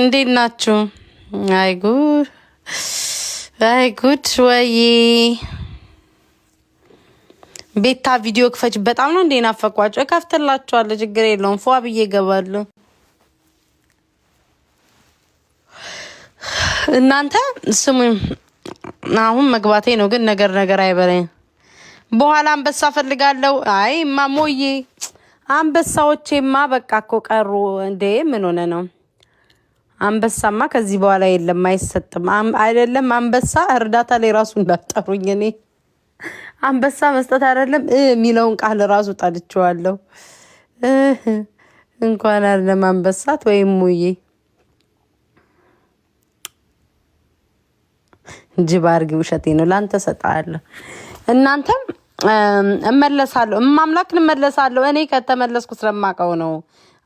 እንዴት ናችሁ? አይ ጉድ ወይ ቤታ ቪዲዮ ክፈች። በጣም ነው እንዴ ናፈቋቸው። ከፍተላችኋለሁ፣ ችግር የለውም። ፏ ብዬ እገባለሁ። እናንተ ስሙኝ፣ አሁን መግባቴ ነው፣ ግን ነገር አይበለኝ። በኋላ አንበሳ ፈልጋለሁ። አይ ማሞዬ አንበሳዎቼማ በቃ እኮ ቀሩ እንዴ። ምን ሆነ ነው? አንበሳማ ከዚህ በኋላ የለም፣ አይሰጥም። አይደለም አንበሳ እርዳታ ላይ ራሱ እንዳጠሩኝ። እኔ አንበሳ መስጠት አይደለም የሚለውን ቃል ራሱ ጠልቼዋለሁ። እንኳን አይደለም አንበሳት ወይም ሙዬ ጅብ አድርጊ። ውሸቴ ነው። ላንተ ሰጣለሁ። እናንተም እመለሳለሁ፣ እማምላክን እመለሳለሁ። እኔ ከተመለስኩ ስለማውቀው ነው።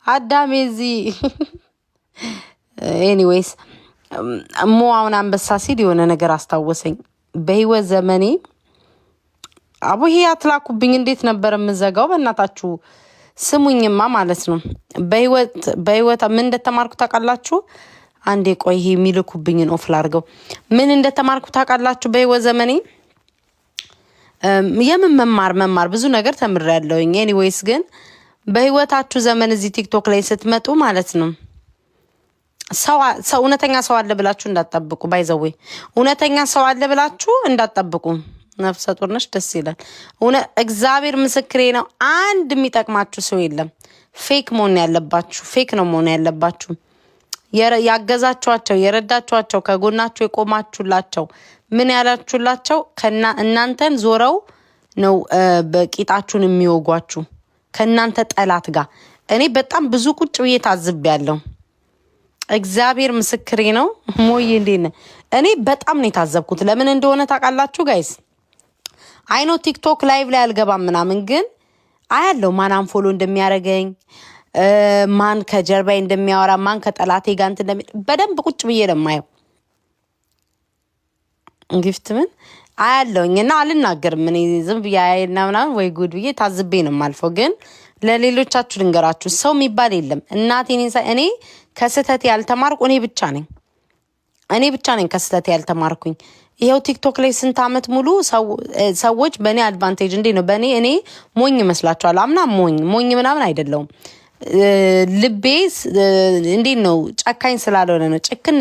አዳሜ እዚህ ኤኒዌይስ ሞ አሁን አንበሳ ሲል የሆነ ነገር አስታወሰኝ። በህይወት ዘመኔ አቡ ይሄ አትላኩብኝ። እንዴት ነበር የምዘጋው? በእናታችሁ ስሙኝማ ማለት ነው። በህይወት ምን እንደተማርኩ ታውቃላችሁ? አንዴ ቆይ ይሄ የሚልኩብኝን ኦፍ ላድርገው። ምን እንደተማርኩ ታውቃላችሁ? በህይወት ዘመኔ የምን መማር ብዙ ነገር ተምሬያለሁኝ። ኤኒዌይስ ግን በህይወታችሁ ዘመን እዚህ ቲክቶክ ላይ ስትመጡ ማለት ነው ሰው እውነተኛ ሰው አለ ብላችሁ እንዳትጠብቁ። ባይዘዌ እውነተኛ ሰው አለ ብላችሁ እንዳትጠብቁ። ነፍሰ ጡር ነሽ፣ ደስ ይላል። እግዚአብሔር ምስክሬ ነው። አንድ የሚጠቅማችሁ ሰው የለም። ፌክ መሆን ያለባችሁ፣ ፌክ ነው መሆን ያለባችሁ። ያገዛችኋቸው፣ የረዳችኋቸው፣ ከጎናቸው የቆማችሁላቸው፣ ምን ያላችሁላቸው እናንተን ዞረው ነው በቂጣችሁን የሚወጓችሁ ከእናንተ ጠላት ጋር። እኔ በጣም ብዙ ቁጭ ብዬ ታዝቤያለሁ። እግዚአብሔር ምስክሬ ነው። ሞዬ እንዴት ነህ? እኔ በጣም ነው የታዘብኩት። ለምን እንደሆነ ታውቃላችሁ ጋይስ? አይኖ ቲክቶክ ላይቭ ላይ አልገባም ምናምን፣ ግን አያለው ማን አንፎሎ እንደሚያደርገኝ፣ ማን ከጀርባዬ እንደሚያወራ፣ ማን ከጠላቴ ጋር እንትን በደንብ ቁጭ ብዬ ነው የማየው። ጊፍት ምን አያለውኝ እና አልናገርም። እኔ ዝም ብዬ አያይና ምናምን ወይ ጉድ ብዬ ታዝቤ ነው የማልፈው። ግን ለሌሎቻችሁ ልንገራችሁ፣ ሰው የሚባል የለም። እኔ ከስተት ያልተማርኩ እኔ ብቻ ነኝ ከስተት ያልተማርኩኝ። ይሄው ቲክቶክ ላይ ስንት አመት ሙሉ ሰዎች በእኔ አድቫንቴጅ እንዴ ነው እኔ ሞኝ መስላችኋል? አምና ሞኝ ምናምን አይደለሁም። ልቤ እንዴት ነው ጨካኝ ስላልሆነ ነው፣ ጭክን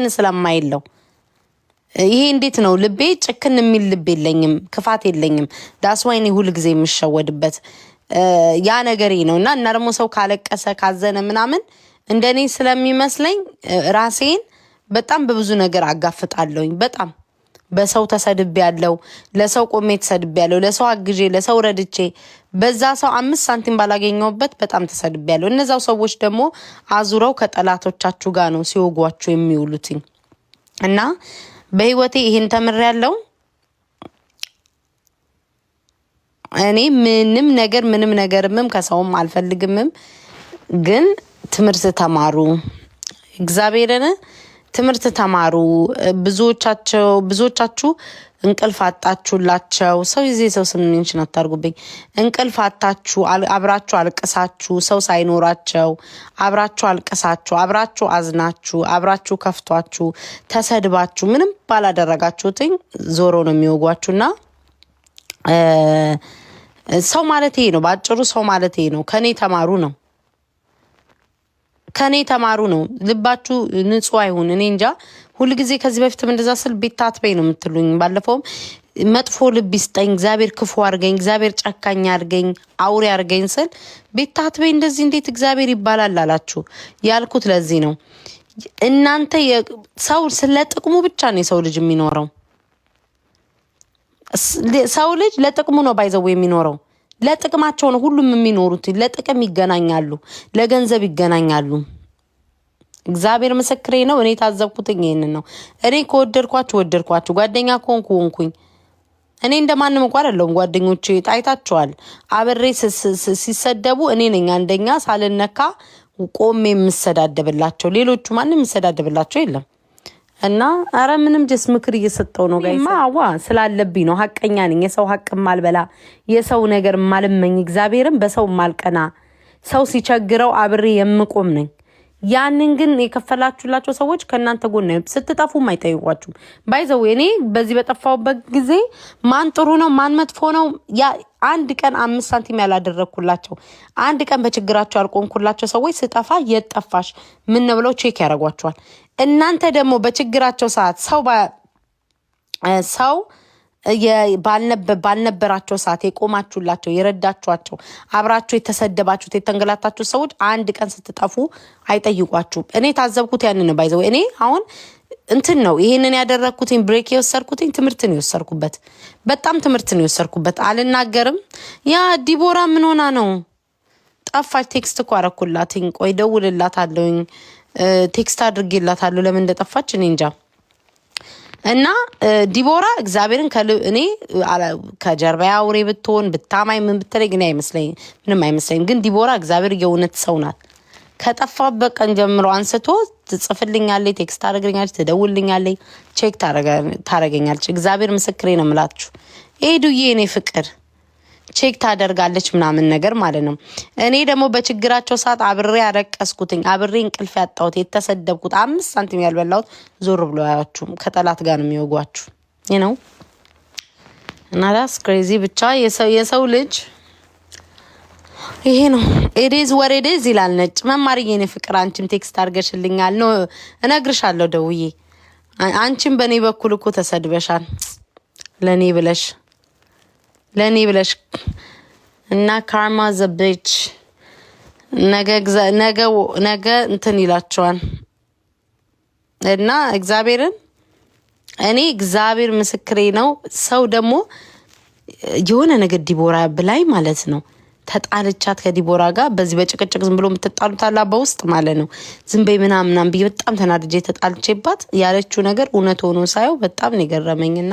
ስለማይለው ይሄ እንዴት ነው ልቤ ጭክን የሚል ልብ የለኝም፣ ክፋት የለኝም። ዳስዋይኔ ሁሉ ጊዜ የምሸወድበት ያ ነገሬ ነው። እና ደግሞ ሰው ካለቀሰ ካዘነ ምናምን እንደኔ ስለሚመስለኝ ራሴን በጣም በብዙ ነገር አጋፍጣለሁኝ። በጣም በሰው ተሰድቤ ያለው፣ ለሰው ቆሜ ተሰድቤ ያለው፣ ለሰው አግዤ ለሰው ረድቼ በዛ ሰው 5 ሳንቲም ባላገኘውበት በጣም ተሰድቤ ያለው። እነዛው ሰዎች ደግሞ አዙረው ከጠላቶቻችሁ ጋር ነው ሲወጓችሁ የሚውሉትኝ። እና በህይወቴ ይሄን ተምሬያለሁ። እኔ ምንም ነገርም ከሰውም አልፈልግምም። ግን ትምህርት ተማሩ፣ እግዚአብሔርን ትምህርት ተማሩ። ብዙዎቻችሁ እንቅልፍ አጣችሁላቸው። ሰው ስም ሜንሽን አታርጉብኝ። እንቅልፍ አጣችሁ፣ አብራችሁ አልቅሳችሁ፣ ሰው ሳይኖራቸው አብራችሁ አልቅሳችሁ፣ አብራችሁ አዝናችሁ፣ አብራችሁ ከፍቷችሁ፣ ተሰድባችሁ ምንም ባላደረጋችሁትኝ ዞሮ ነው የሚወጓችሁና ሰው ማለት ይሄ ነው። ባጭሩ ሰው ማለት ይሄ ነው። ከኔ ተማሩ ነው። ልባችሁ ንጹህ አይሁን። እኔ እንጃ ሁልጊዜ ከዚህ በፊትም እንደዛ ስል ቤታ አትበይ ነው የምትሉኝ። ባለፈውም መጥፎ ልብ ይስጠኝ እግዚአብሔር፣ ክፉ አድርገኝ እግዚአብሔር፣ ጨካኝ አድርገኝ፣ አውሬ አድርገኝ ስል ቤታ አትበይ እንደዚህ እንዴት እግዚአብሔር ይባላል አላችሁ ያልኩት ለዚህ ነው። እናንተ ሰው ስለ ጥቅሙ ብቻ ነው የሰው ልጅ የሚኖረው። ሰው ልጅ ለጥቅሙ ነው ባይዘው የሚኖረው። ለጥቅማቸው ነው ሁሉም የሚኖሩት። ለጥቅም ይገናኛሉ፣ ለገንዘብ ይገናኛሉ። እግዚአብሔር ምስክሬ ነው። እኔ ታዘብኩትኝ ይሄንን ነው። እኔ ከወደድኳችሁ ጓደኛ ሆንኩኝ። እኔ እንደማንም እንኳን አይደለም። ጓደኞቼ ታይታቸዋል። አብሬ ሲሰደቡ እኔ ነኝ አንደኛ ሳልነካ ቆሜ የምሰዳደብላቸው። ሌሎቹ ማንም የምሰዳደብላቸው የለም። እና አረ ምንም ጀስ ምክር እየሰጠው ነው ጋይስ። ማዋ ስላለብኝ ነው። ሐቀኛ ነኝ። የሰው ሐቅ ማልበላ፣ የሰው ነገር ማልመኝ፣ እግዚአብሔርን በሰው ማልቀና፣ ሰው ሲቸግረው አብሬ የምቆም ነኝ። ያንን ግን የከፈላችሁላቸው ሰዎች ከእናንተ ጎን ነው። ስትጠፉም አይጠይቋችሁም። ባይዘው እኔ በዚህ በጠፋውበት ጊዜ ማን ጥሩ ነው ማን መጥፎ ነው ያ አንድ ቀን 5 ሳንቲም ያላደረኩላቸው አንድ ቀን በችግራቸው ያልቆምኩላቸው ሰዎች ስጠፋ የጠፋሽ ምን ነው ብለው ቼክ ያደርጓቸዋል። እናንተ ደግሞ በችግራቸው ሰዓት ሰው ባልነበራቸው ሰዓት የቆማችሁላቸው የረዳችኋቸው አብራችሁ የተሰደባችሁት የተንገላታችሁ ሰዎች አንድ ቀን ስትጠፉ አይጠይቋችሁም። እኔ ታዘብኩት ያንን ባይዘው እኔ አሁን እንትን ነው ይሄንን ያደረኩትኝ ብሬክ የወሰድኩትኝ ትምህርትን የወሰድኩበት በጣም ትምህርትን የወሰድኩበት አልናገርም። ያ ዲቦራ ምን ሆና ነው ጠፋች? ቴክስት እኮ አረኩላትኝ። ቆይ ደውልላታለሁኝ ቴክስት አድርጌላታለሁ ለምን እንደጠፋች እኔ እንጃ። እና ዲቦራ እግዚአብሔርን እኔ ከጀርባ አውሬ ብትሆን ብታማኝ ምን ብትለኝ ግን ምንም አይመስለኝም። ግን ዲቦራ እግዚአብሔር የእውነት ሰው ናት። ከጠፋበት ቀን ጀምሮ አንስቶ ትጽፍልኛለች፣ ቴክስት ታደርግልኛለች፣ ትደውልልኛለች፣ ቼክ ታደርገኛለች። እግዚአብሔር ምስክሬ ነው የምላችሁ። ኤዱዬ እኔ ፍቅር ቼክ ታደርጋለች ምናምን ነገር ማለት ነው። እኔ ደግሞ በችግራቸው ሰዓት አብሬ ያረቀስኩትኝ አብሬ እንቅልፍ ያጣሁት የተሰደብኩት 5 ሳንቲም ያልበላሁት ዞር ብሎ አያችሁም። ከጠላት ጋር ነው የሚወጓችሁ ነው። እና ዳስ ክሬዚ ብቻ የሰው ልጅ ይሄ ነው። ኤዴዝ ወሬዴዝ ይላል ነጭ መማርዬ እኔ ፍቅር አንቺም ቴክስት አድርገሽልኛል ነው እነግርሻለሁ ደውዬ። አንቺም በእኔ በኩል እኮ ተሰድበሻል ለኔ ብለሽ እና ካርማ ዘብች ነገ እንትን ይላቸዋል። እና እግዚአብሔር ምስክሬ ነው። ሰው ደግሞ የሆነ ነገር ዲቦራ ብላይ ማለት ነው ተጣልቻት ከዲቦራ ጋር በዚህ በጭቅጭቅ ዝም ብሎ የምትጣሉታላ በውስጥ ማለት ነው። ዝም በይ ምናምን ብዬ በጣም ተናድጄ ተጣልቼባት ያለችው ነገር እውነት ሆኖ ሳየው በጣም ነው የገረመኝና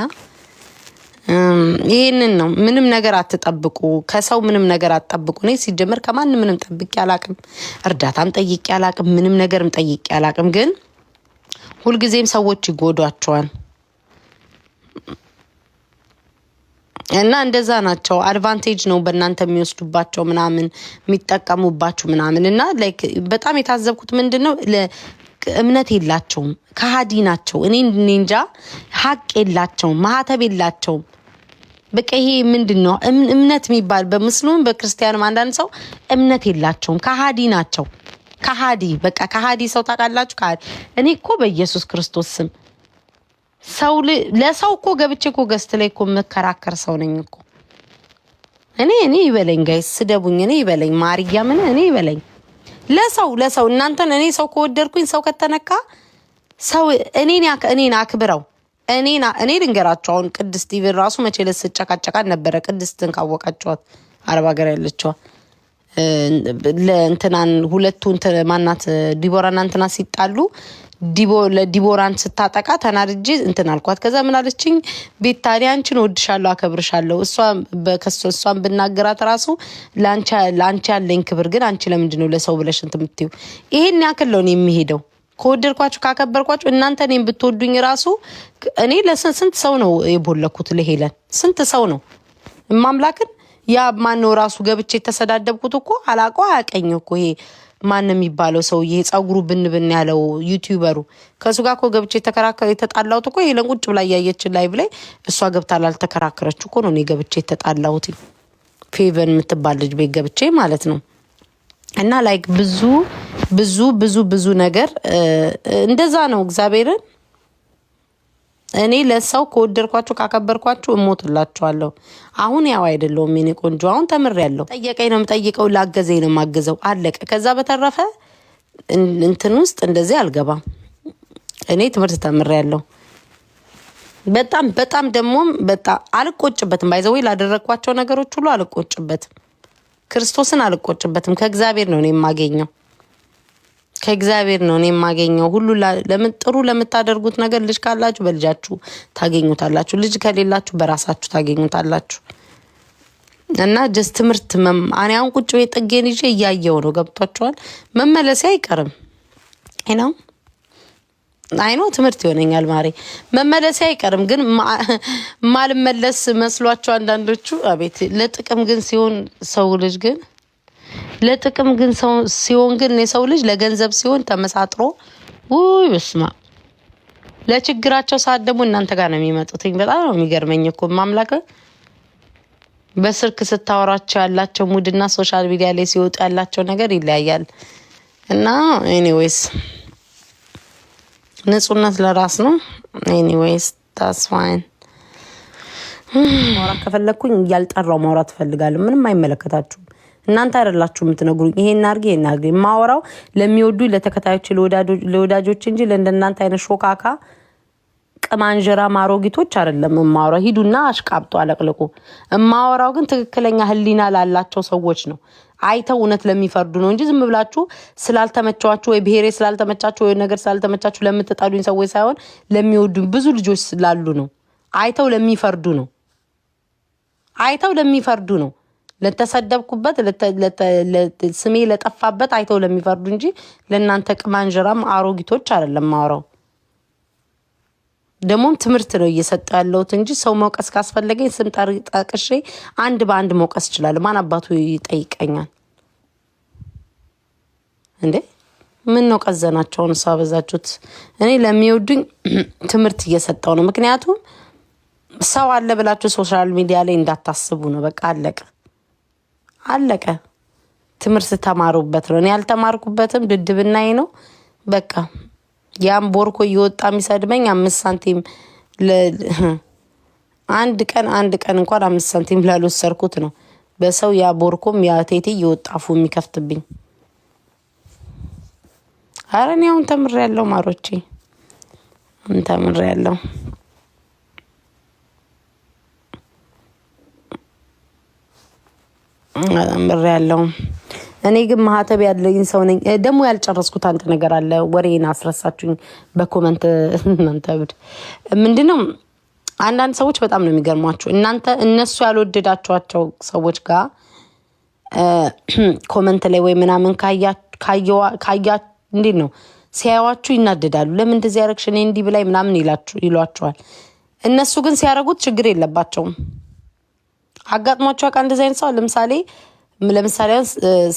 ይሄንን ነው። ምንም ነገር አትጠብቁ፣ ከሰው ምንም ነገር አትጠብቁ። እኔ ሲጀምር ከማንም ምንም ጠብቄ አላቅም፣ እርዳታም ጠይቄ አላቅም፣ ምንም ነገርም ጠይቄ አላቅም። ግን ሁልጊዜም ሰዎች ይጎዷቸዋል እና እንደዛ ናቸው። አድቫንቴጅ ነው በእናንተ የሚወስዱባቸው ምናምን የሚጠቀሙባችሁ ምናምን እና ላይክ በጣም የታዘብኩት ምንድነው እምነት የላቸውም፣ ከሃዲ ናቸው። እኔ እንጃ ሀቅ የላቸውም፣ ማህተብ የላቸውም። በቃ ይሄ ምንድነው እምነት የሚባል በሙስሊም በክርስቲያንም አንዳንድ ሰው እምነት የላቸውም፣ ከሃዲ ናቸው። በቃ ከሃዲ ሰው ታውቃላችሁ። ከሃዲ እኔ እኮ በኢየሱስ ክርስቶስ ስም ለሰው እኮ ገብቼ እኮ ገስት ላይ እኮ መከራከር ሰው ነኝ እኮ እኔ ይበለኝ ጋይስ ስደቡኝ፣ እኔ ይበለኝ ማርያምን፣ እኔ ይበለኝ ለሰው እናንተን እኔ ሰው ከወደድኩኝ ሰው ከተነካ ሰው እኔን አክብረው እኔ ልንገራቸው። አሁን ቅድስት ቲቪን ራሱ መቼ ለስጨቃጨቃን ነበረ። ቅድስትን ካወቃቸዋት አረብ ሀገር ያለችዋ ለእንትናን ሁለቱ ማናት ዲቦራና እንትና ሲጣሉ ዲቦራን ስታጠቃ ተናድጄ እንትን አልኳት። ከዛ ምን አለችኝ? ቤታሪ አንቺን ወድሻለሁ አከብርሻለሁ እሷን ብናገራት ራሱ ላንቺ ያለኝ ክብር ግን አንቺ ለምንድነው ለሰው ብለሽ እንትን የምትይው? ይሄን ያክል ነው የሚሄደው። ከወደድኳችሁ ካከበርኳችሁ እናንተ እኔን ብትወዱኝ ራሱ እኔ ለስንት ሰው ነው የቦለኩት? ለሄለን ስንት ሰው ነው ማምላክን ያ ማነው ራሱ ገብቼ የተሰዳደብኩት እኮ አላውቀው አያቀኝ እኮ ይሄ ማን የሚባለው ሰውዬ ጸጉሩ ብንብን ያለው ዩቲዩበሩ ከሱ ጋር እኮ ገብቼ የተጣላሁት እኮ ሄለን ቁጭ ብላ ያየች ላይ ብላይ እሷ ገብታ ላልተከራከረች እኮ ነው እኔ ገብቼ የተጣላሁት። ፌቨን የምትባል ልጅ ቤት ገብቼ ማለት ነው። እና ላይክ ብዙ ነገር እንደዛ ነው። እግዚአብሔርን እኔ ለሰው ከወደድኳችሁ ካከበርኳችሁ እሞትላችኋለሁ። አሁን ያው አይደለሁም የኔ ቆንጆ፣ አሁን ተምሬያለሁ። ጠየቀኝ ነው የምጠይቀው፣ ላገዘኝ ነው የማገዘው፣ አለቀ። ከዛ በተረፈ እንትን ውስጥ እንደዚህ አልገባም። እኔ ትምህርት ተምሬያለሁ። በጣም ደግሞ በጣም አልቆጭበትም። ባይዘው ላደረኳቸው ነገሮች ሁሉ አልቆጭበትም። ክርስቶስን አልቆጭበትም። ከእግዚአብሔር ነው እኔ የማገኘው። ሁሉ ለምን ጥሩ ለምታደርጉት ነገር ልጅ ካላችሁ በልጃችሁ ታገኙታላችሁ፣ ልጅ ከሌላችሁ በራሳችሁ ታገኙታላችሁ። እና ጀስት ትምህርት እኔ አሁን ቁጭ ቤት ጥጌን ይዤ እያየው ነው። ገብቷችኋል? መመለሴ አይቀርም አይኖ ትምህርት ይሆነኛል ማሬ፣ መመለሴ አይቀርም። ግን ማልመለስ መስሏቸው አንዳንዶቹ አቤት ለጥቅም ግን ሲሆን ሰው ልጅ ግን ለጥቅም ግን ሰው ሲሆን ግን የሰው ልጅ ለገንዘብ ሲሆን ተመሳጥሮ ውይ በስማ ለችግራቸው ሰዓት ደግሞ እናንተ ጋር ነው የሚመጡት። በጣም ነው የሚገርመኝ እኮ ማምላክ በስልክ ስታወራቸው ያላቸው ሙድና ሶሻል ሚዲያ ላይ ሲወጡ ያላቸው ነገር ይለያያል። እና ኤኒዌይስ ንጹህነት ለራስ ነው። ኤኒዌይስ ታስ ፋይን። ማውራት ከፈለኩኝ እያልጠራው ማውራት እፈልጋለሁ። ምንም አይመለከታችሁም። እናንተ አይደላችሁ የምትነግሩኝ ይሄን አድርጊ ይሄን አድርጊ። ማወራው ለሚወዱ ለተከታዮች ለወዳጆች እንጂ ለእንደናንተ አይነት ሾካካ ቅማንጀራ ማሮጊቶች አይደለም ማወራው። ሂዱና አሽቃብጡ አለቅልቁ። ማወራው ግን ትክክለኛ ህሊና ላላቸው ሰዎች ነው። አይተው እውነት ለሚፈርዱ ነው እንጂ ዝም ብላችሁ ስላልተመቻችሁ ወይ ብሄሬ ስላልተመቻችሁ ወይ ነገር ስላልተመቻችሁ ለምትጣሉኝ ሰዎች ሳይሆን ለሚወዱኝ ብዙ ልጆች ስላሉ ነው። አይተው ለሚፈርዱ ነው። አይተው ለሚፈርዱ ነው። ለተሰደብኩበት ስሜ ለጠፋበት አይተው ለሚፈርዱ እንጂ ለእናንተ ቅማንጀራም አሮጊቶች አይደለም ማወራው። ደግሞም ትምህርት ነው እየሰጠ ያለሁት እንጂ ሰው መውቀስ ካስፈለገኝ ስም ጠቅሼ አንድ በአንድ መውቀስ ይችላል። ማን አባቱ ይጠይቀኛል እንዴ? ምን ነው ቀዘናቸውን ሳበዛችሁት? እኔ ለሚወዱኝ ትምህርት እየሰጠው ነው። ምክንያቱም ሰው አለ ብላችሁ ሶሻል ሚዲያ ላይ እንዳታስቡ ነው። በቃ አለቀ። ትምህርት ተማሩበት ነው። እኔ ያልተማርኩበትም ድድብናዬ ነው። በቃ ያም ቦርኮ እየወጣ የሚሰድመኝ 5 ሳንቲም አንድ ቀን እንኳን 5 ሳንቲም ላልወሰድኩት ነው። በሰው ያ ቦርኮም ያ ቴቴ እየወጣፉ የሚከፍትብኝ። ኧረ እኔ አሁን ተምሬያለሁ ማሮቼ፣ ተምሬያለሁ። ተምሬያለሁ። እኔ ግን ማህተብ ያለኝ ሰው ነኝ። ደግሞ ያልጨረስኩት አንድ ነገር አለ። ወሬን አስረሳችሁኝ በኮመንት እናንተ ብድ ምንድነው? አንዳንድ ሰዎች በጣም ነው የሚገርሟችሁ። እነሱ ያልወደዳቸዋቸው ሰዎች ጋር ኮመንት ላይ ወይ ምናምን ካያ እንዴት ነው ሲያዩዋችሁ ይናደዳሉ። ለምን እንደዚህ ያረግሽ እኔ እንዲህ ብላይ ምናምን ይሏቸዋል። እነሱ ግን ሲያረጉት ችግር የለባቸውም። አጋጥሟቸው አቃ እንደዚህ አይነት ሰው ለምሳሌ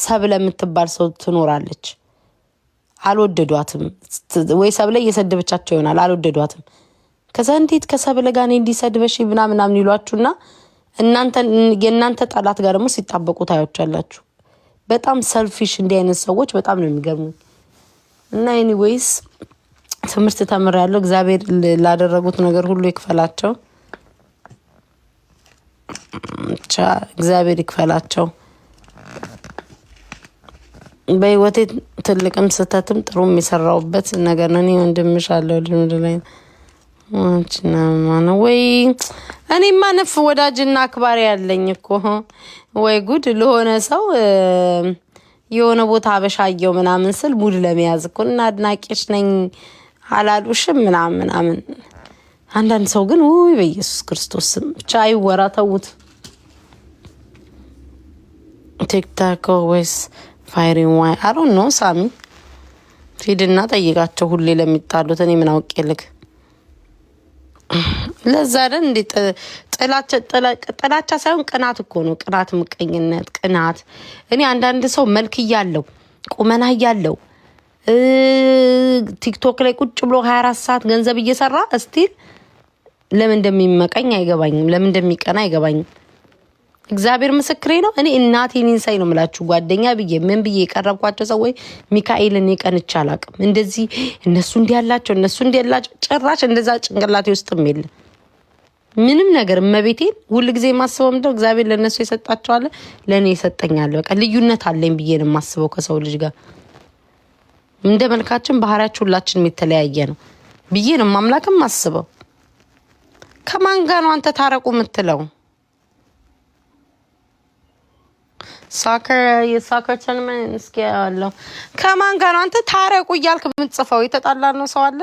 ሰብለ የምትባል ሰው ትኖራለች። አልወደዷትም ወይ ሰብለ እየሰደበቻቸው ይሆናል። አልወደዷትም። ከዛ እንዴት ከሰብለ ጋር እንዲሰድበሽ ምናምን ይሏችሁና የእናንተ ጠላት ጋር ደግሞ ሲጣበቁ ታያቻላችሁ። በጣም ሰልፊሽ እንዲህ አይነት ሰዎች በጣም ነው የሚገርሙኝ። እና ኤኒዌይስ ትምህርት ተምሬያለሁ። እግዚአብሔር ላደረጉት ነገር ሁሉ ይክፈላቸው። እግዚአብሔር ይክፈላቸው። በህይወቴ ትልቅም ስህተትም ጥሩም የሰራውበት ነገር ነው። እኔ ወንድምሽ አለው ልምድ ላይ ነው ወይ? እኔማ ነፍ ወዳጅና አክባሪ ያለኝ እኮ ወይ ጉድ ለሆነ ሰው የሆነ ቦታ አበሻየው ምናምን ስል ሙድ ለመያዝ እኮ እና አድናቂሽ ነኝ አላሉሽም ምናምን። አንዳንድ ሰው ግን ውይ በኢየሱስ ክርስቶስ ብቻ አይወራ ተውት። ቲክታክ ወይስ ፋይሪንግ ዋይ አሮ ነው ሳሚ ፊድና ጠይቃቸው ሁሌ ለሚጣሉት እኔ ምን አውቄ ልክ ለዛ አይደል እንዴ? ጥላቻ ሳይሆን ቅናት እኮ ነው። ቅናት፣ ምቀኝነት፣ ቅናት። እኔ አንዳንድ ሰው መልክ እያለው ቁመና እያለው ቲክቶክ ላይ ቁጭ ብሎ 24 ሰዓት ገንዘብ እየሰራ እስቲል ለምን እንደሚመቀኝ አይገባኝም። ለምን እንደሚቀና አይገባኝም። እግዚአብሔር ምስክሬ ነው። እኔ እናቴን ኢንሳይ ነው የምላችሁ። ጓደኛ ብዬ ምን ብዬ የቀረብኳቸው ሰዎች ሚካኤልን የቀንቻ አላቅም። እንደዚህ እነሱ እንዲያላቸው ጭራሽ እንደዛ ጭንቅላቴ ውስጥም የለም ምንም ነገር። እመቤቴን ሁሉ ጊዜ የማስበው ምንድነው እግዚአብሔር ለነሱ የሰጣቸዋል ለኔ ይሰጠኛል። በቃ ልዩነት አለኝ ብዬ ነው የማስበው ከሰው ልጅ ጋር። እንደ መልካችን ባህሪያችን ሁላችንም የተለያየ ነው ብዬ ነው ማምላክም ማስበው። ከማን ጋር ነው አንተ ታረቁ የምትለው? የሳከር ቶርናመንት እስኪ ያለው ከማን ጋር ነው አንተ ታረቁ እያልክ የምትጽፈው? የተጣላ ነው ሰው አለ?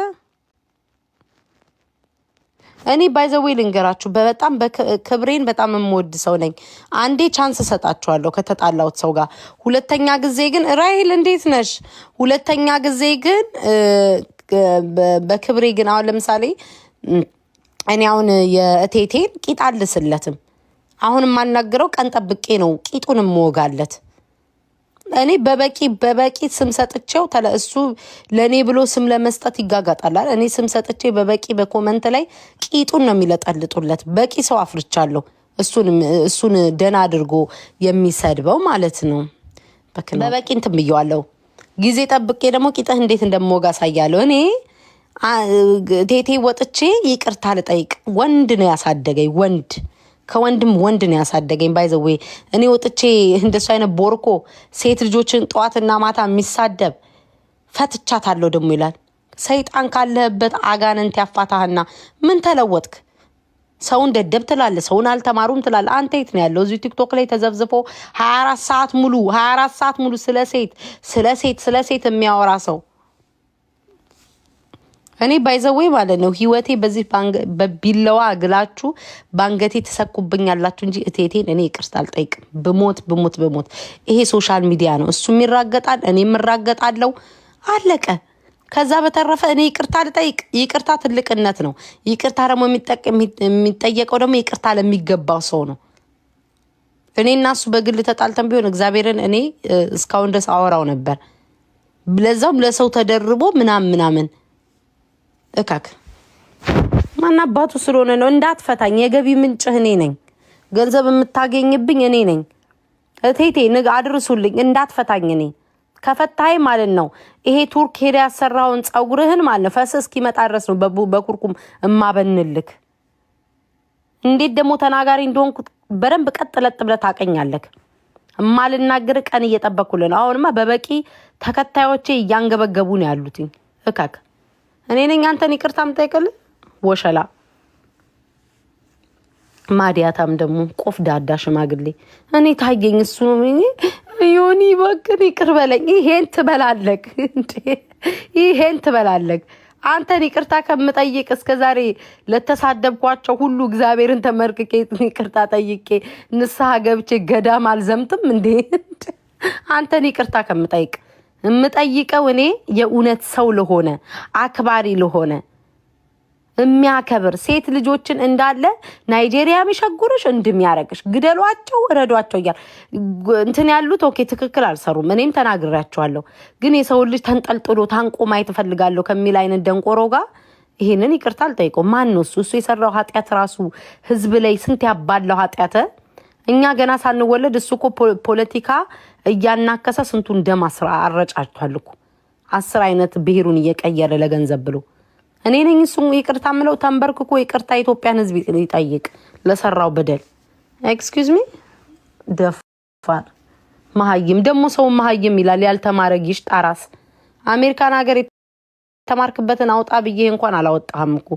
እኔ ባይዘዌ ልንገራችሁ በጣም በክብሬን በጣም የምወድ ሰው ነኝ። አንዴ ቻንስ ሰጣችኋለሁ ከተጣላሁት ሰው ጋር። ሁለተኛ ጊዜ ግን ራይል እንዴት ነሽ? ሁለተኛ ጊዜ ግን በክብሬ ግን አሁን ለምሳሌ እኔ አሁን የእቴቴን ቂጥ አልስለትም። አሁን የማናገረው ቀን ጠብቄ ነው ቂጡን የምወጋለት። እኔ በበቂ ስም ሰጥቼው እሱ ለእኔ ብሎ ስም ለመስጠት ይጋጋጣላል። እኔ ስም ሰጥቼ በበቂ በኮመንት ላይ ቂጡን ነው የሚለጠልጡለት። በቂ ሰው አፍርቻለሁ። እሱን ደና አድርጎ የሚሰድበው ማለት ነው። በበቂ እንትን ብየዋለሁ። ጊዜ ጠብቄ ደግሞ ቂጥህ እንዴት እንደምወጋ አሳያለሁ። እኔ ቴቴ ወጥቼ ይቅርታ ልጠይቅ። ወንድ ነው ያሳደገኝ፣ ከወንድም ወንድ ነው ያሳደገኝ። ባይዘዌ እኔ ወጥቼ እንደሱ አይነት ቦርኮ ሴት ልጆችን ጠዋትና ማታ የሚሳደብ ፈትቻታለሁ ደግሞ ይላል። ሰይጣን ካለህበት አጋንንት ያፋታህና ምን ተለወጥክ? ሰውን ደደብ ትላለ፣ ሰውን አልተማሩም ትላለ። አንተ የት ነው ያለው? እዚሁ ቲክቶክ ላይ ተዘብዝፎ 24 ሰዓት ሙሉ ስለ ሴት የሚያወራ ሰው። እኔ ባይዘዌ ማለት ነው ህይወቴ በዚህ በቢለዋ ግላችሁ ባንገቴ ተሰኩብኛላችሁ እንጂ እቴቴን እኔ ይቅርታ አልጠይቅም። ብሞት ይሄ ሶሻል ሚዲያ ነው። እሱም ይራገጣል፣ እኔም እራገጣለሁ። አለቀ። ከዛ በተረፈ እኔ ይቅርታ ልጠይቅ። ይቅርታ ትልቅነት ነው። ይቅርታ ደግሞ የሚጠየቀው ደግሞ ይቅርታ ለሚገባው ሰው ነው። እኔ እና እሱ በግል ተጣልተን ቢሆን እግዚአብሔርን እኔ እስካሁን ድረስ አወራው ነበር። ለዛም ለሰው ተደርቦ ምናምን እካክ ማናባቱ ስለሆነ ነው። እንዳትፈታኝ። የገቢ ምንጭህ እኔ ነኝ። ገንዘብ የምታገኝብኝ እኔ ነኝ። እቴቴ አድርሱልኝ። እንዳትፈታኝ። እኔ ከፈታይ ማለት ነው ይሄ ቱርክ ሄደ ያሰራውን ጸጉርህን ማለት ነው ፈሰስ እስኪመጣ ድረስ ነው በኩርኩም እማበንልክ። እንዴት ደግሞ ተናጋሪ እንደሆንኩ በደንብ ቀጥለጥ ብለህ ታቀኛለህ። እማልናገር ቀን እየጠበኩልህ ነው። አሁንማ በበቂ ተከታዮቼ እያንገበገቡ ነው ያሉትኝ። እካክ እኔ ነኝ አንተን ይቅርታ የምጠይቅልህ? ወሸላ ማዲያታም ደግሞ ቆፍ ዳዳ ሽማግሌ እኔ ታየኝ። እሱ ነው ዮኒ በቅር ይቅር በለኝ። ይሄን ትበላለህ አንተን ይቅርታ ከምጠይቅ እስከዛሬ ለተሳደብኳቸው ሁሉ እግዚአብሔርን ተመርቅቄ ይቅርታ ጠይቄ ንስሐ ገብቼ ገዳም አልዘምትም እንዴ? አንተን ይቅርታ ከምጠይቅ የምጠይቀው እኔ የእውነት ሰው ለሆነ አክባሪ ለሆነ የሚያከብር ሴት ልጆችን እንዳለ ናይጄሪያ የሚሸጉርሽ እንደሚያረግሽ ግደሏቸው፣ እረዷቸው እያል እንትን ያሉት ኦኬ ትክክል አልሰሩም። እኔም ተናግራቸዋለሁ። ግን የሰው ልጅ ተንጠልጥሎ ታንቆ ማየት እፈልጋለሁ ከሚል አይነት ደንቆሮ ጋር ይሄንን ይቅርታ አልጠይቀው። ማን ነው እሱ? የሰራው ኃጢአት ራሱ ህዝብ ላይ ስንት ያባለው ኃጢአት። እኛ ገና ሳንወለድ እሱ እኮ ፖለቲካ እያናከሰ ስንቱን ደም አረጫጭቷል እኮ 10 አይነት ብሔሩን እየቀየረ ለገንዘብ ብሎ። እኔ ነኝ እሱ ይቅርታ ምለው ተንበርክኮ ይቅርታ ኢትዮጵያን ህዝብ ይጠይቅ ለሰራው በደል። ኤክስኪውዝ ሚ ደፋር መሀይም ደግሞ ሰው መሀይም ይላል። ያልተማረ ጊሽ ጣራስ አሜሪካን ሀገር የተማርክበትን አውጣ ብዬ እንኳን አላወጣህም እኮ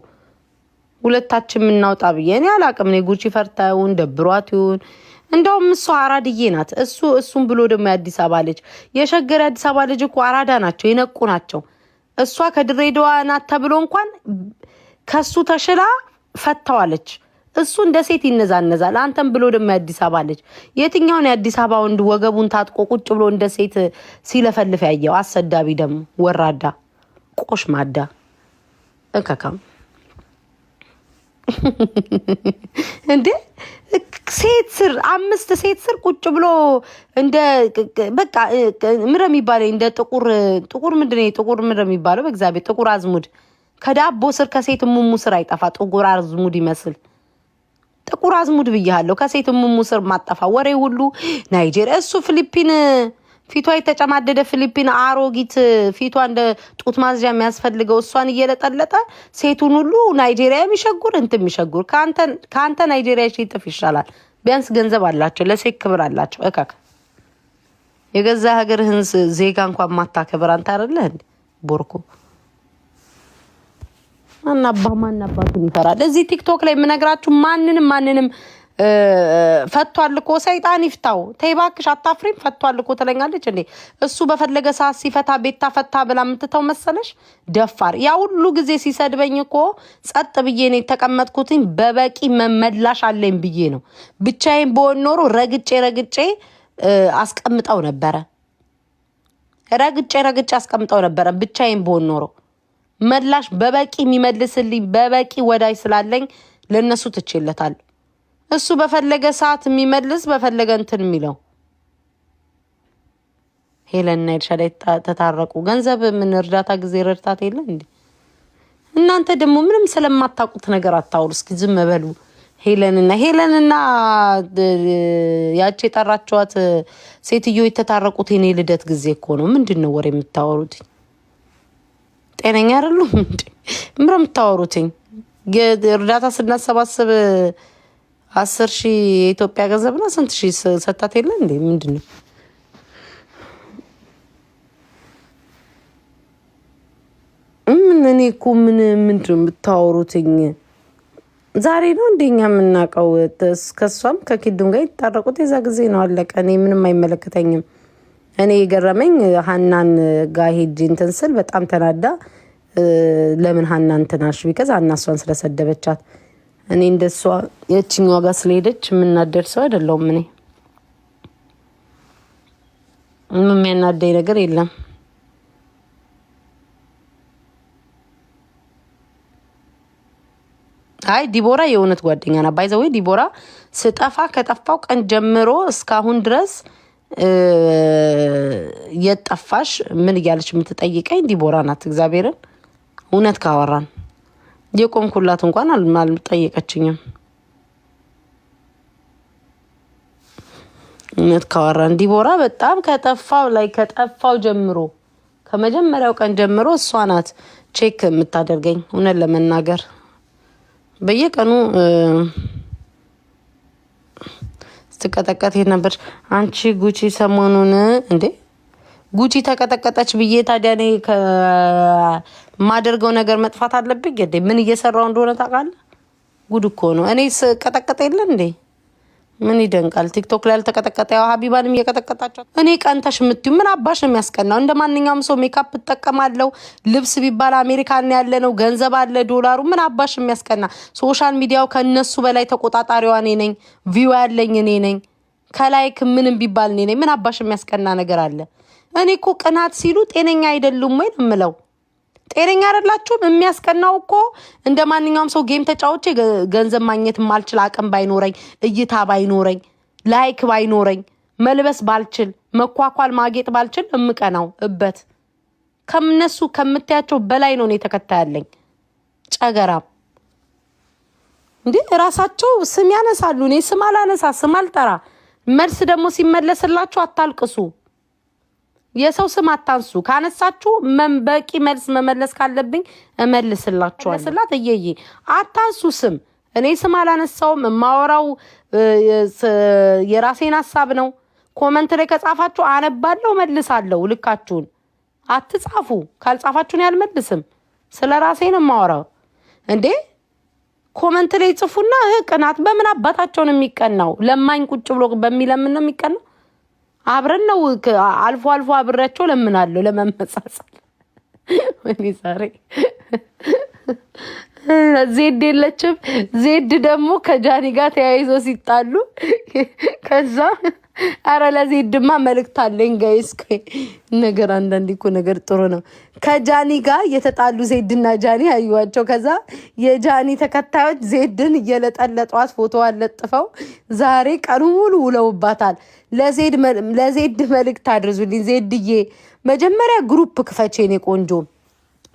ሁለታችን የምናውጣ ብዬ እኔ አላቅም። እኔ ጉቺ ፈርታውን ደብሯት ይሁን እንደውም እሱ አራድዬ ናት። እሱም ብሎ ደግሞ የአዲስ አበባ ልጅ የሸገር የአዲስ አበባ ልጅ እኮ አራዳ ናቸው፣ የነቁ ናቸው። እሷ ከድሬዳዋ ናት ተብሎ እንኳን ከሱ ተሽላ ፈታዋለች። እሱ እንደ ሴት ይነዛነዛል። አንተም ብሎ ደግሞ የአዲስ አበባ ልጅ የትኛውን የአዲስ አበባ ወንድ ወገቡን ታጥቆ ቁጭ ብሎ እንደ ሴት ሲለፈልፍ ያየው? አሰዳቢ ደግሞ ወራዳ ቆሽ ማዳ እከካም እንዴ ሴት ስር 5 ሴት ስር ቁጭ ብሎ እንደ በቃ ምንድነው የሚባለው? እንደ ጥቁር ምንድነው ጥቁር ምንድነው የሚባለው? በእግዚአብሔር ጥቁር አዝሙድ ከዳቦ ስር ከሴት ሙሙ ስር አይጠፋ። ጥቁር አዝሙድ ይመስል ጥቁር አዝሙድ ብያለሁ። ከሴት ሙሙ ስር ማጠፋ ወሬ ሁሉ ናይጄሪያ። እሱ ፊሊፒን ፊቷ የተጨማደደ ፊሊፒን አሮጊት ፊቷ እንደ ጡት ማዝዣ የሚያስፈልገው እሷን እየለጠለጠ ሴቱን ሁሉ ናይጄሪያ የሚሸጉር የሚሸጉር ከአንተ ናይጄሪያ ይጥፍ ይሻላል። ቢያንስ ገንዘብ አላቸው፣ ለሴት ክብር አላቸው። እካክ የገዛ ሀገርህን ዜጋ እንኳን ማታከብር አንተ አይደለህ እንዴ? ቦርኮ ማናባቱን ይፈራል። እዚህ ቲክቶክ ላይ የምነግራችሁ ማንንም ፈቷል እኮ ሰይጣን ይፍታው። ተይ እባክሽ አታፍሪም? ፈቷል እኮ ትለኛለች እንዴ? እሱ በፈለገ ሰዓት ሲፈታ ቤታ ፈታ ብላ የምትተው መሰለሽ? ደፋር። ያ ሁሉ ጊዜ ሲሰድበኝ እኮ ጸጥ ብዬ ነው የተቀመጥኩትኝ። በበቂ መመላሽ አለኝ ብዬ ነው። ብቻዬን በሆን ኖሮ ረግጬ አስቀምጠው ነበረ። ረግጬ አስቀምጠው ነበረ ብቻዬን በሆን ኖሮ። መላሽ በበቂ የሚመልስልኝ በበቂ ወዳጅ ስላለኝ ለነሱ ትችለታል። እሱ በፈለገ ሰዓት የሚመልስ በፈለገ እንትን የሚለው ሄለንና ኤልሻዳይ ተታረቁ። ገንዘብ ምን እርዳታ ጊዜ ረድታት የለ እንዴ? እናንተ ደግሞ ምንም ስለማታውቁት ነገር አታውሩ። እስኪ ዝም በሉ። ሄለንና ያቺ የጠራችኋት ሴትዮ የተታረቁት የኔ ልደት ጊዜ እኮ ነው። ምንድን ነው ወሬ የምታወሩት? ጤነኛ አይደሉም እንዴ? ምንም የምታወሩትኝ እርዳታ ስናሰባስብ 10,000 የኢትዮጵያ ገንዘብ ነው። ስንት ሺህ ሰታት የለ እንዴ? ምንድን ነው እኔ እኮ ምንድን ነው የምታወሩትኝ? ዛሬ ነው እንደኛ የምናውቀው። ከሷም ከኪዱም ጋር የተጣረቁት የዛ ጊዜ ነው። አለቀ። እኔ ምንም አይመለከተኝም። እኔ የገረመኝ ሀናን ጋር ሄጄ እንትን ስል በጣም ተናዳ ለምን ሀናን ትናሽ ቢከዛ ሀና እሷን ስለሰደበቻት እኔ እንደሷ የችኛዋ ጋር ስለሄደች የምናደድ ሰው አይደለሁም። እኔ ምንም የሚያናደኝ ነገር የለም። አይ ዲቦራ የእውነት ጓደኛ ና ባይዘው ዲቦራ ስጠፋ ከጠፋው ቀን ጀምሮ እስካሁን ድረስ የጠፋሽ ምን እያለች የምትጠይቀኝ ዲቦራ ናት። እግዚአብሔርን እውነት ካወራን የቆምኩላት እንኳን አልጠየቀችኝም። እውነት ካወራን ዲቦራ በጣም ከጠፋው ጀምሮ ከመጀመሪያው ቀን ጀምሮ እሷ ናት ቼክ የምታደርገኝ። እውነት ለመናገር በየቀኑ ስትቀጠቀጥ ነበር። አንቺ ጉቺ ሰሞኑን እንዴ ጉቺ ተቀጠቀጠች ብዬ ታዲያ እኔ ከማደርገው ነገር መጥፋት አለብኝ እንዴ? ምን እየሰራው እንደሆነ ታውቃለህ? ጉድ እኮ ነው። እኔ ስቀጠቀጠ የለ እንዴ? ምን ይደንቃል? ቲክቶክ ላይ ያልተቀጠቀጠ ያው ሀቢባንም እየቀጠቀጣቸው እኔ ቀንተሽ የምትዩ ምን አባሽ ነው የሚያስቀናው? እንደ ማንኛውም ሰው ሜካፕ እጠቀማለሁ። ልብስ ቢባል አሜሪካን ያለ ነው፣ ገንዘብ አለ፣ ዶላሩ ምን አባሽ የሚያስቀና? ሶሻል ሚዲያው ከነሱ በላይ ተቆጣጣሪዋ እኔ ነኝ። ቪው ያለኝ እኔ ነኝ። ከላይክ ምንም ቢባል እኔ ነኝ። ምን አባሽ የሚያስቀና ነገር አለ? እኔ እኮ ቅናት ሲሉ ጤነኛ አይደሉም ወይ ነው የምለው። ጤነኛ አይደላችሁም። የሚያስቀናው እኮ እንደ ማንኛውም ሰው ጌም ተጫውቼ ገንዘብ ማግኘት ማልችል አቅም ባይኖረኝ፣ እይታ ባይኖረኝ፣ ላይክ ባይኖረኝ፣ መልበስ ባልችል፣ መኳኳል ማጌጥ ባልችል እምቀናው እበት ከነሱ ከምታያቸው በላይ ነው። እኔ ተከታያለኝ ጨገራም እንዴ ራሳቸው ስም ያነሳሉ። እኔ ስም አላነሳ፣ ስም አልጠራ። መልስ ደግሞ ሲመለስላችሁ አታልቅሱ። የሰው ስም አታንሱ። ካነሳችሁ በቂ መልስ መመለስ ካለብኝ እመልስላችኋለሁ። ስላት እየዬ አታንሱ ስም። እኔ ስም አላነሳውም። የማወራው የራሴን ሀሳብ ነው። ኮመንት ላይ ከጻፋችሁ አነባለሁ፣ መልሳለሁ። ልካችሁን አትጻፉ። ካልጻፋችሁን ያልመልስም። ስለ ራሴ ነው የማወራው እንዴ። ኮመንት ላይ ጽፉና ቅናት በምን አባታቸው ነው የሚቀናው? ለማኝ ቁጭ ብሎ በሚለምን ነው የሚቀናው? አብረን ነው አልፎ አብሬያቸው ለምናለሁ ለመመጻጸል። ወይኔ ዛሬ ዜድ የለችም። ዜድ ደግሞ ከጃኒ ጋር ተያይዞ ሲጣሉ ከዛ አረ ለዜድማ መልእክት አለኝ ጋይስ። ነገር አንዳንዴ እኮ ነገር ጥሩ ነው። ከጃኒ ጋር የተጣሉ ዜድና ጃኒ አዩዋቸው። ከዛ የጃኒ ተከታዮች ዜድን እየለጠለጧት ፎቶዋን ለጥፈው ዛሬ ቀኑ ሙሉ ውለውባታል። ለዜድ መልእክት አድርዙልኝ። ዜድዬ መጀመሪያ ግሩፕ ክፈቼ ኔ ቆንጆ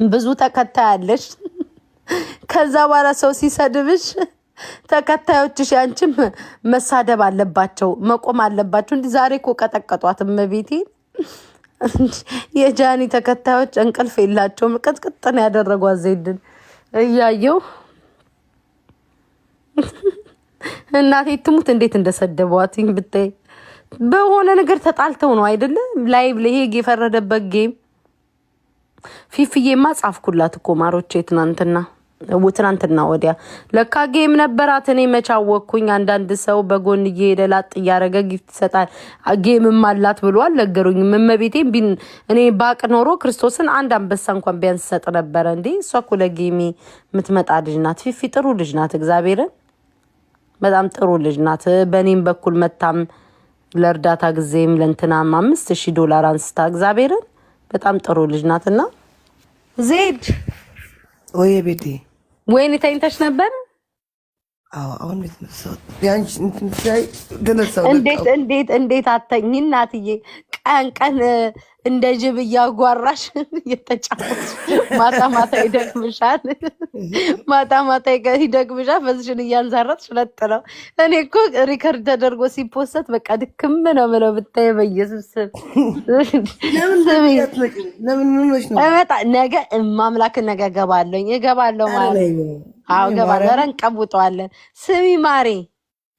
ብዙ ተከታይ አለሽ። ከዛ በኋላ ሰው ሲሰድብሽ ተከታዮችሽ ያንቺም መሳደብ አለባቸው፣ መቆም አለባቸው። እንዲህ ዛሬ እኮ ቀጠቀጧት። እመቤቴ የጃኒ ተከታዮች እንቅልፍ የላቸውም። ቅጥቅጥ ነው ያደረጓት ዜድን እያየው። እናቴ ትሙት እንዴት እንደሰደቧት ብታይ። በሆነ ነገር ተጣልተው ነው አይደለ? ላይቭ ላይ ሄግ የፈረደበት ጌም ፊፍዬማ ጻፍኩላት እኮ ማሮቼ ትናንትና ወዲያ ለካ ጌም ነበራት። እኔ መቻወኩኝ። አንዳንድ ሰው በጎን እየሄደ ላጥ እያረገ ጊፍት ይሰጣል። ጌምም አላት ብሎ አልነገሩኝም። እመቤቴን እኔ ባቅ ኖሮ ክርስቶስን አንድ አንበሳ እንኳን ቢያንስ ሰጥ ነበረ እንዴ። እሷ እኮ ለጌሚ የምትመጣ ልጅ ናት። ፊፊ ጥሩ ልጅ ናት። እግዚአብሔርን በጣም ጥሩ ልጅ ናት። በእኔም በኩል መታም ለእርዳታ ጊዜም ለእንትናም $5,000 አንስታ እግዚአብሔርን በጣም ጥሩ ልጅ ናትና ዜድ ወይ ቤቴ ወይኔ ተኝተሽ ነበር? አዎ አሁን እንዴት አተኝ እናትዬ። ቀን ቀን እንደ ጅብ እያጓራሽ እየተጫወትሽ ማታ ማታ ይደክምሻል። ማታ ማታ ይደክምሻል። በዚሽን እያንዛረጥሽ ለጥለው። እኔ እኮ ሪከርድ ተደርጎ ሲፖሰት በቃ ድክም ነው የምለው ብታይ በኢየሱስ ስም። እመጣ ነገ ማምላክን ነገ እገባለሁ ማለት አዎ እገባለሁ። ኧረ እንቀውጠዋለን። ስሚ ማሬ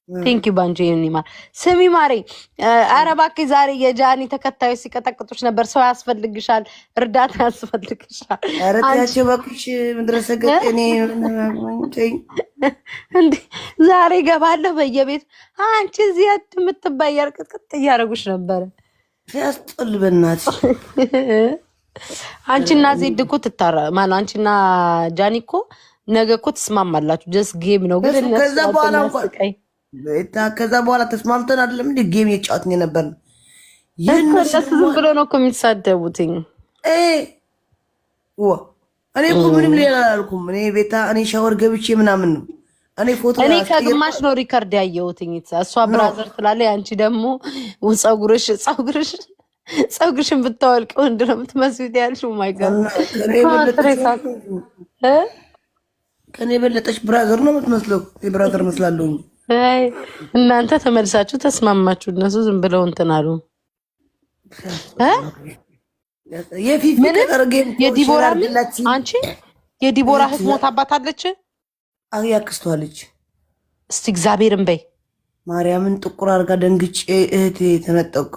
ቴንኪ ባንጆ ይማር ስሚ ማሬ፣ ኧረ እባክሽ ዛሬ የጃኒ ተከታዮች ሲቀጠቅጡሽ ነበር። ሰው ያስፈልግሻል፣ እርዳታ ያስፈልግሻል። ኧረ ተያቸው እባክሽ። ምድረሰ ገጤኔ እንዴ ዛሬ ገባለሁ በየቤት አንቺ እዚህ የምትባይ ያርቅጥቅጥ እያደረጉሽ ነበረ። ሲያስጠል በእናትሽ። አንቺና ዜድ እኮ ትታራ ማለት አንቺና ጃኒ እኮ ነገ እኮ ትስማማላችሁ። ጀስት ጌም ነው ግን ከዛ በኋላ እንኳን ከዛ በኋላ ተስማምተን አይደለም እንዴ ጌም የጫወትን የነበር። እነሱ ዝም ብሎ ነው እኮ የሚሳደቡትኝ። እኔ እኮ ምንም ሌላ አላልኩም። እኔ ቤታ እኔ ሻወር ገብቼ ምናምን ነው እኔ ፎቶ እኔ ከግማሽ ነው ሪከርድ ያየሁትኝ። እሷ ብራዘር ትላለች፣ አንቺ ደግሞ ፀጉርሽን ብታወልቅ ወንድ ነው የምትመስሉት ያልሽው። ማይ ጋድ ከኔ የበለጠች ብራዘር ነው የምትመስለው። የብራዘር መስላለሁ። እናንተ ተመልሳችሁ ተስማማችሁ። እነሱ ዝም ብለው እንትን አሉ። የዲቦራ አንቺ የዲቦራ እህት ሞታባታለች። ያክስቷ ልጅ እስቲ እግዚአብሔርን በይ ማርያምን ጥቁር አድርጋ ደንግጬ እህቴ ተነጠቅኩ።